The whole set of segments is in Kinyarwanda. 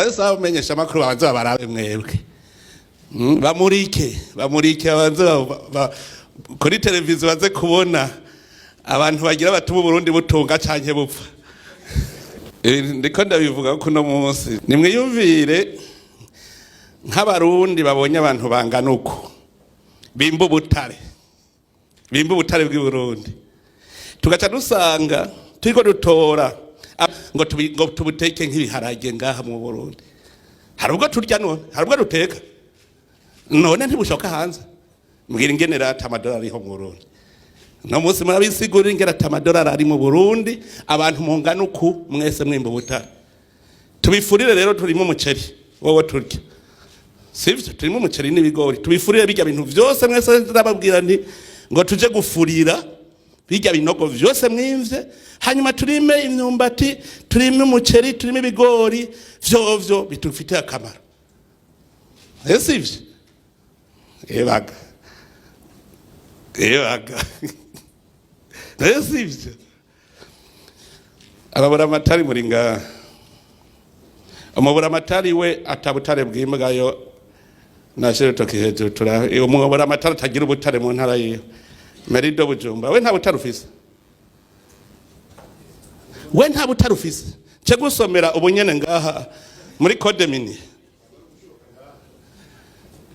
abasa umenyesha makuru babanza barabe mwebwe bamurike abanza kuri televiziyo baze kubona abantu bagira batuma Burundi butunga canke bupfa. Ndiko ndabivuga ko no munsi nimwiyumvire nk'abarundi babonye abantu bangana uko bimba ubutare bw'i Burundi tugaca dusanga turiko dutora ngo tubuteke nk'ibiharage ngaha mu Burundi. Hari ubwo turya none, hari ubwo duteka none ntibushoka hanze. Mbwira ingene ata amadolari ho mu Burundi. No munsi murabisigura ingene ata amadolari ari mu Burundi, abantu mungana uku mwese mwimba ubutare. Tubifurire rero turimo umuceri wowe turya. Sivyo turimo umuceri n'ibigori. Tubifurire bijya bintu vyose mwese ndababwira nti ngo tuje gufurira bijya binogo vyose mwimvye, hanyuma turime imyumbati, turime umuceri, turime ibigori, vyovyo bitufitiye akamaro. Sivyo? Ebaga. Sivyo? Ababura amatari muringa. Umubura amatari we atabutare bw'imbwayo nashire toki hejuru tura. Umubura amatari tagira ubutare mu ntara yiyo. Merido Bujumba we nta butare ufise. We nta butare ufise. Cyo gusomera ubunyene ngaha muri code mini.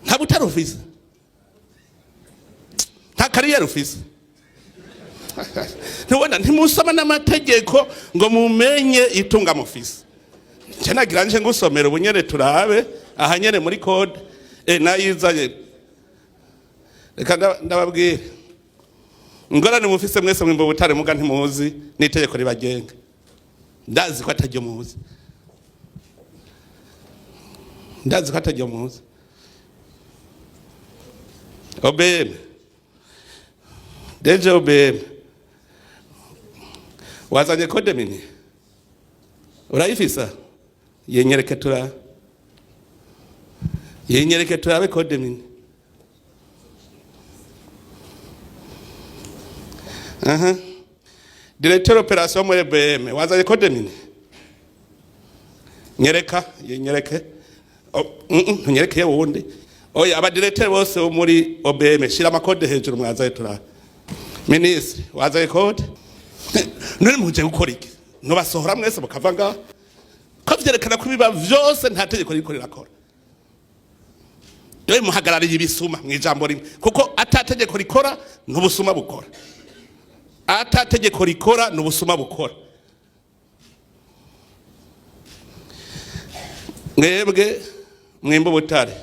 Nta butare ufise. Nta kariyeri ufise. Nubona ntimusoma n'amategeko ngo mumenye itunga mufise. Cyana giranje ngusomera ubunyene turabe ahanyene muri code nayizaye. Reka ndababwira. Ngorane mufise mwese mwimba ubutare muga ntimuzi n'itegeko ribagenga. Ndazi ko atajyo muzi. OBM. Deje OBM. Wazanye code mini. Urayifisa? Yenyereke turabe code mini. Directeur opération muri OBM. Wazanye code mini. Nyereke. Nyereke wundi. Oya aba directeur bose bo muri OBM shira amakode hejuru mwazaye turabe. Ministre wazaye code. None muje gukora iki? No basohora mwese mukavanga. Ko vyerekana ko biba vyose nta tegeko riko rirakora. Dore muhagarariye ibisuma mwijambo rimwe kuko atategeko rikora n'ubusuma bukora. Atategeko rikora n'ubusuma bukora. Mwebwe mwimba ubutare.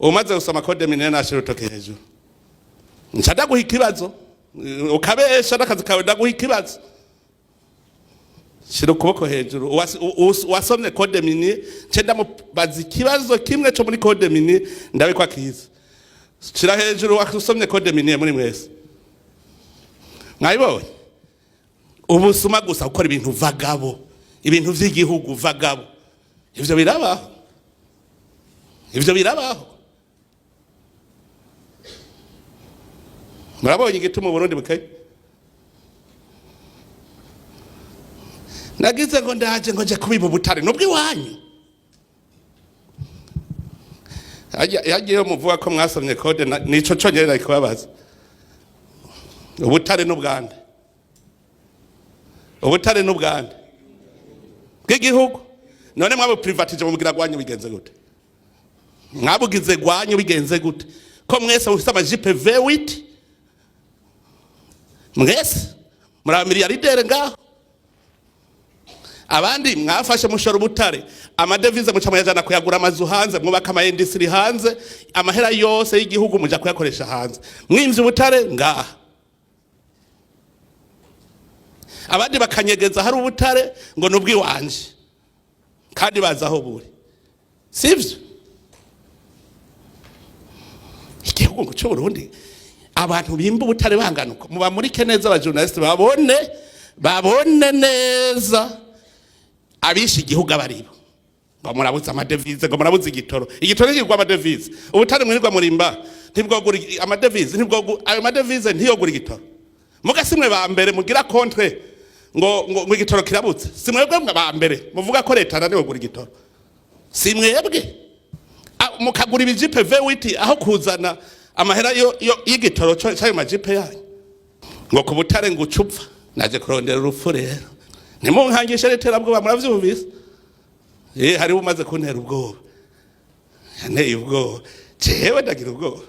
Umaze gusoma code mine nashiro toke hejuru. Nshada guha ikibazo. Ukabesha nakazi kawe ndaguha ikibazo. Shira ukuboko hejuru. Wasomye code mini cenda mubaza ikibazo kimwe cyo muri code mini ndabe kwa kiza. Shira hejuru wasomye code mini muri mwese. Mwayibonye? Ubusuma gusa ukora ibintu vagabo. Ibintu vy'igihugu vagabo. Ivyo birabaho. Murabonye igituma Burundi bukaye? Nagize ngo ndaje ngo je kubiba ubutare nubwo iwanyu. Yagiye muvuga ko mwasomye code nico cyongerera ikubabaza. Ubutare n'ubwande. Bw'igihugu. None mwabo privatije mugira gwanyu bigenze gute? Mwabugize gwanyu bigenze gute? Ko mwese ufite amajipe V8? Mwese muri miliyardere ngaho. Abandi mwafashe mushora ubutare amadevize muca muyajana kuyagura amazu hanze mwubaka ama industry hanze amahera yose y'igihugu muja kuyakoresha hanze mwimvye ubutare ngaha. Abandi bakanyegeza hari ubutare ngo nubwi wanje kandi bazaho buri. Sivyo? Igihugu ngo cyo Burundi abantu bimba ubutare banganuko muba muri keneza aba journalist babone neza abishi igihugu abaribo ngo murabuza amadevize ngo murabuza igitoro kigwa amadevize ubutare mwirirwa murimba ntibwogura amadevize ayo madevize ntiyogura igitoro mugasimwe ba mbere mugira contre ngo igitoro kirabutse simwebwe ba mbere muvuga ko leta naniwe gura igitoro si mwebwe mukagura ibijipe vewiti aho kuzana amahera y'igitoro cy'ayo majipe yanyu ngo ku butare ngo ucupfa. Naje kurondera urupfu rero, ntimunkangishe n'iterabwoba, muravyumvise? Hari umaze kuntera ubwoba, yanteye ubwoba, jewe ndagira ubwoba.